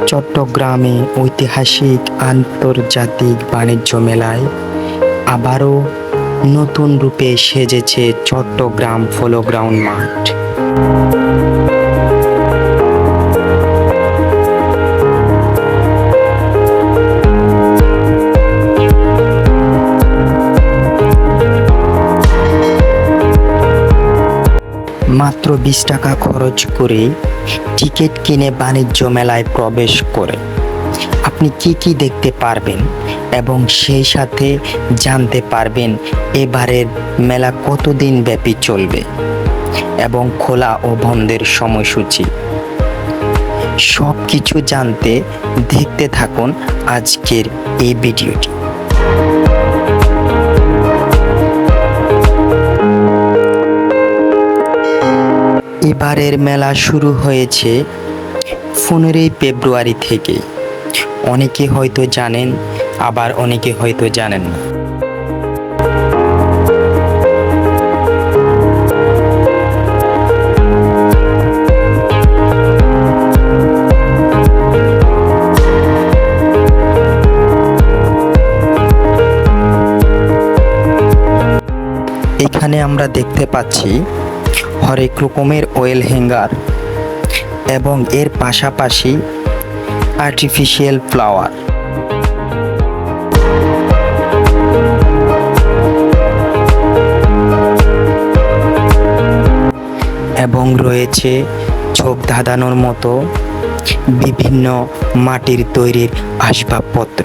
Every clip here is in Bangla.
চট্টগ্রামে ঐতিহাসিক আন্তর্জাতিক বাণিজ্য মেলায় আবারও নতুন রূপে সেজেছে চট্টগ্রাম পোলো গ্রাউন্ড মাঠ। মাত্র 20 টাকা খরচ করে টিকিট কিনে বাণিজ্য মেলায় প্রবেশ করে আপনি কি দেখতে পারবেন এবং সেই সাথে জানতে পারবেন এবারের মেলা কতদিন ব্যাপী চলবে এবং খোলা ও বন্ধের সময়সূচি। সব কিছু জানতে দেখতে থাকুন আজকের এই ভিডিওটি। এবারের মেলা শুরু হয়েছে 15 ফেব্রুয়ারি থেকে। অনেকে হয়তো জানেন, আবার অনেকে হয়তো জানেন না। এখানে আমরা দেখতে পাচ্ছি হরেক রকমের ওয়েল হ্যাঙ্গার এবং এর পাশাপাশি আর্টিফিশিয়াল ফ্লাওয়ার। এবং রয়েছে ঝোপ ধাঁধানোর মতো বিভিন্ন মাটির তৈরির আসবাবপত্র।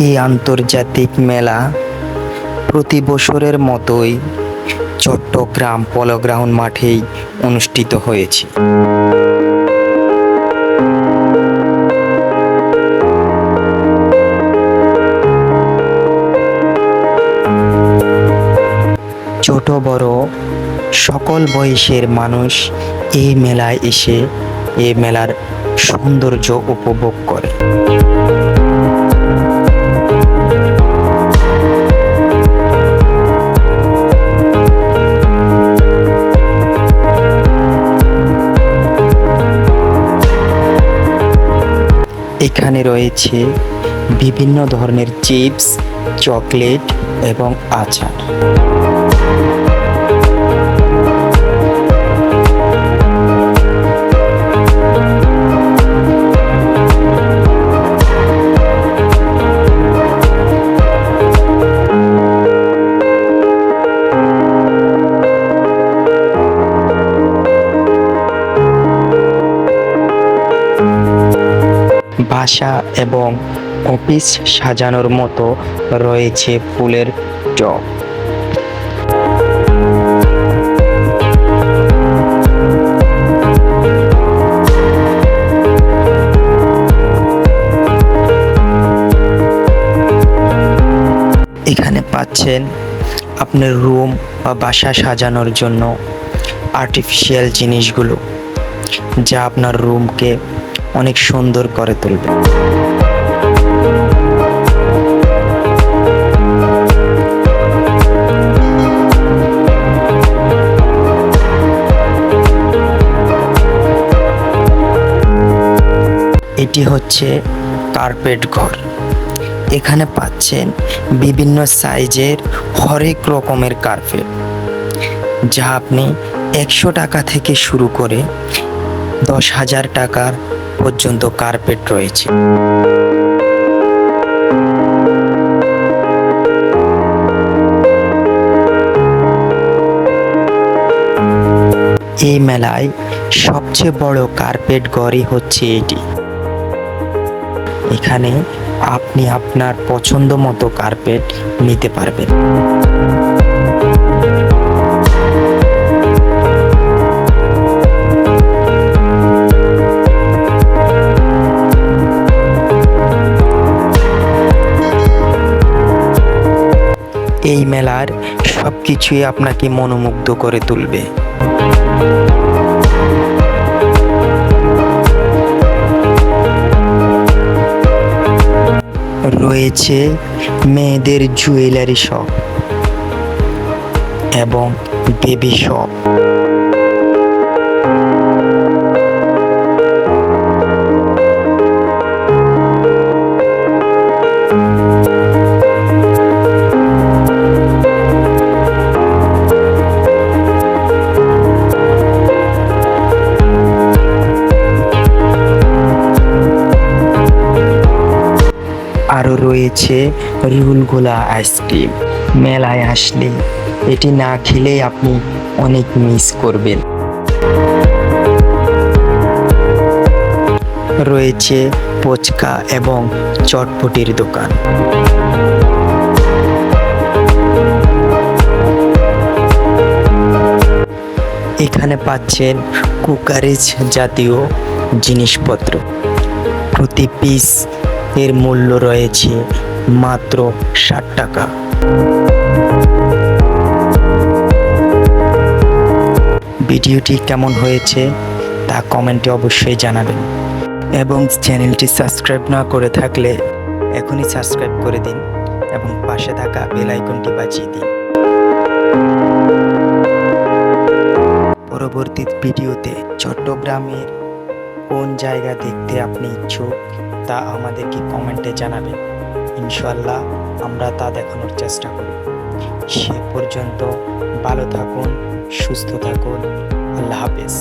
এই আন্তর্জাতিক মেলা প্রতি বছরের মতোই চট্টগ্রাম পোলো গ্রাউন্ড মাঠেই অনুষ্ঠিত হয়েছে। ছোট বড় সকল বয়সের মানুষ এই মেলায় এসে এই মেলার সৌন্দর্য উপভোগ করে। এখানে রয়েছে বিভিন্ন ধরনের চিপস, চকলেট এবং আচার। বাসা এবং অফিস সাজানোর মতো রয়েছে ফুলের টব। এখানে পাচ্ছেন আপনার রুম বা বাসা সাজানোর জন্য আর্টিফিশিয়াল জিনিসগুলো, যা আপনার রুমকে অনেক সুন্দর করে তুলবে। এটি হচ্ছে কার্পেট ঘর। এখানে পাচ্ছেন বিভিন্ন সাইজের হরেক রকমের কার্পেট, যা আপনি 100 টাকা থেকে শুরু করে 10,000 টাকার পর্যন্ত কার্পেট রয়েছে। এই মেলায় সবচেয়ে বড় কার্পেট ঘরই হচ্ছে এটি। এখানে আপনি আপনার পছন্দ মতো কার্পেট নিতে পারবেন। এই মেলার সবকিছুই আপনাকে মনোমুগ্ধ করে তুলবে। রয়েছে মেয়েদের জুয়েলারি শপ। এবং বেবি শপ। আরও রয়েছে রুলগোলা আইসক্রিম। মেলায় আসলে এটি না খেলেই আপনি অনেক মিস করবেন। রয়েছে ফুচকা এবং চটপটির দোকান। এখানে পাচ্ছেন কুকারিজ জাতীয় জিনিসপত্র। প্রতি পিস এর মূল্য রয়েছে মাত্র 60 টাকা। ভিডিওটি কেমন হয়েছে তা কমেন্টে অবশ্যই জানাবেন এবং চ্যানেলটি সাবস্ক্রাইব না করে থাকলে এখনই সাবস্ক্রাইব করে দিন এবং পাশে থাকা বেল আইকনটি বাজিয়ে দিন। পরবর্তী ভিডিওতে চট্টগ্রামের কোন জায়গা দেখতে আপনি ইচ্ছুক তা আমাদেরকে কমেন্টে জানাবেন। ইনশাআল্লাহ আমরা তা দেখানোর চেষ্টা করব। সে পর্যন্ত ভালো থাকুন, সুস্থ থাকুন। আল্লাহ হাফেজ।